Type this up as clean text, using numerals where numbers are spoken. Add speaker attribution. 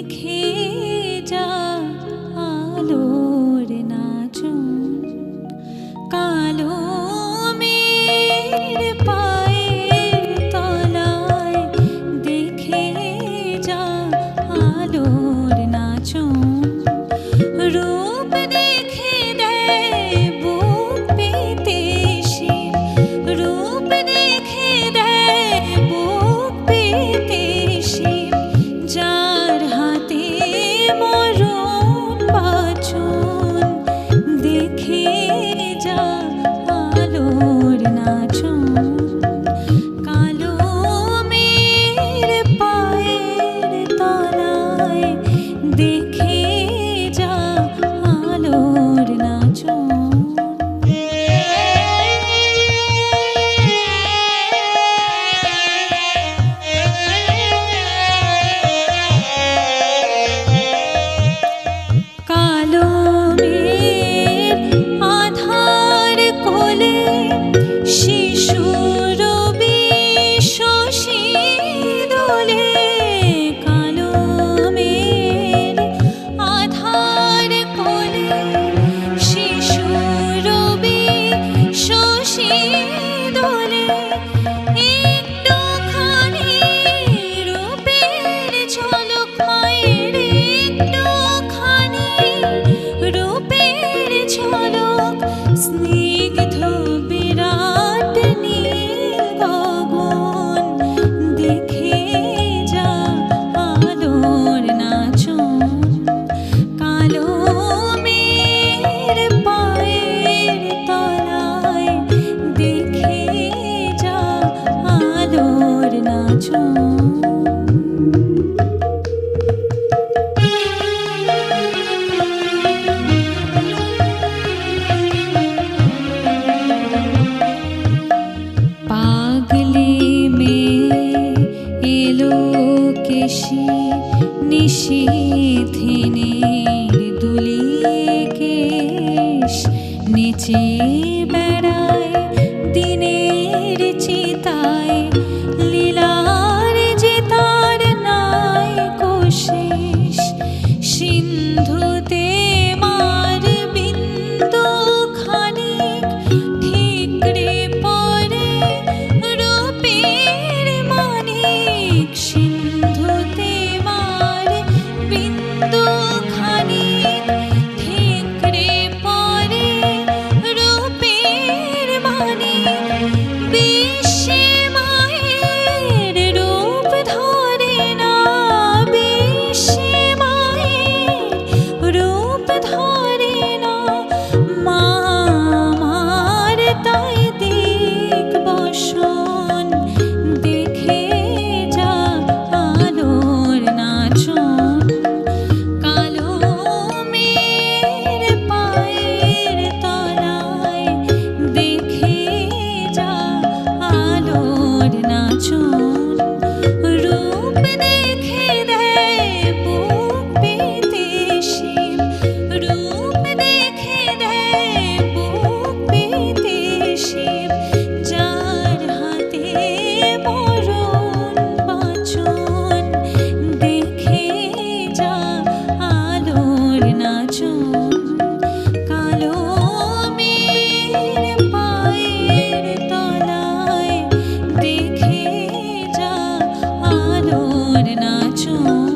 Speaker 1: দেখে যা আলোর নাচন কালো মেঘের পায়ের তলায় দেখে যা আলোর নাচন রূপ দেখে দেয় বুক পেতে শিব রূপ দেখে দেয় বুক পেতে শিব যার হাতে মরণ বাছন দেখে যা আলোর নাচন কালো মেঘের পায়ের তলায় দেখে যা আলোর নাচন কালো মেঘ আধার কোলে শিশু রবি শশী দোলে কালো মেঘ আধার কোলে শিশু রবি শশী দোলে একটুখানি রূপের ঝলক মায়ের একটুখানি রূপের ঝলক স্নিগ্ধ বিরাট নীল গগন দেখে যা আলোর নাচন কালো মেঘের পায়ের তলায় দেখে যা আলোর নাচন পাগলি মেয়ে এলো কেশি নিশীথিনীর দুলিয়ে কেশ নেচে বেড়ায় দিনের চিতায় লীলার যে তার নাই কোশেষ সিন্ধুতে মার বিন্দু খানিক ঠিকরে পরে রূপের মানিক সিন্ধুতে মার বিন্দু খানিক ঠিকরে পরে রূপের মানিক বিশ্বে মায়ের রূপ ধরে না বিশ্বে মায়ের রূপ ধরে না মা আমার তাই দিক বসন দেখে যা আলোর নাচন কালো মেঘের পায়ের তলায় দেখে যা আলোর নাচন রূপ দেখে দেয় বুক পেতে শিব রূপ দেখে দেয় বুক পেতে শিব যার হাতে মরণ বাছন দেখে যা আলোর নাচন কালো মেঘের পায়ের তলায় দেখে যা আলোর নাচন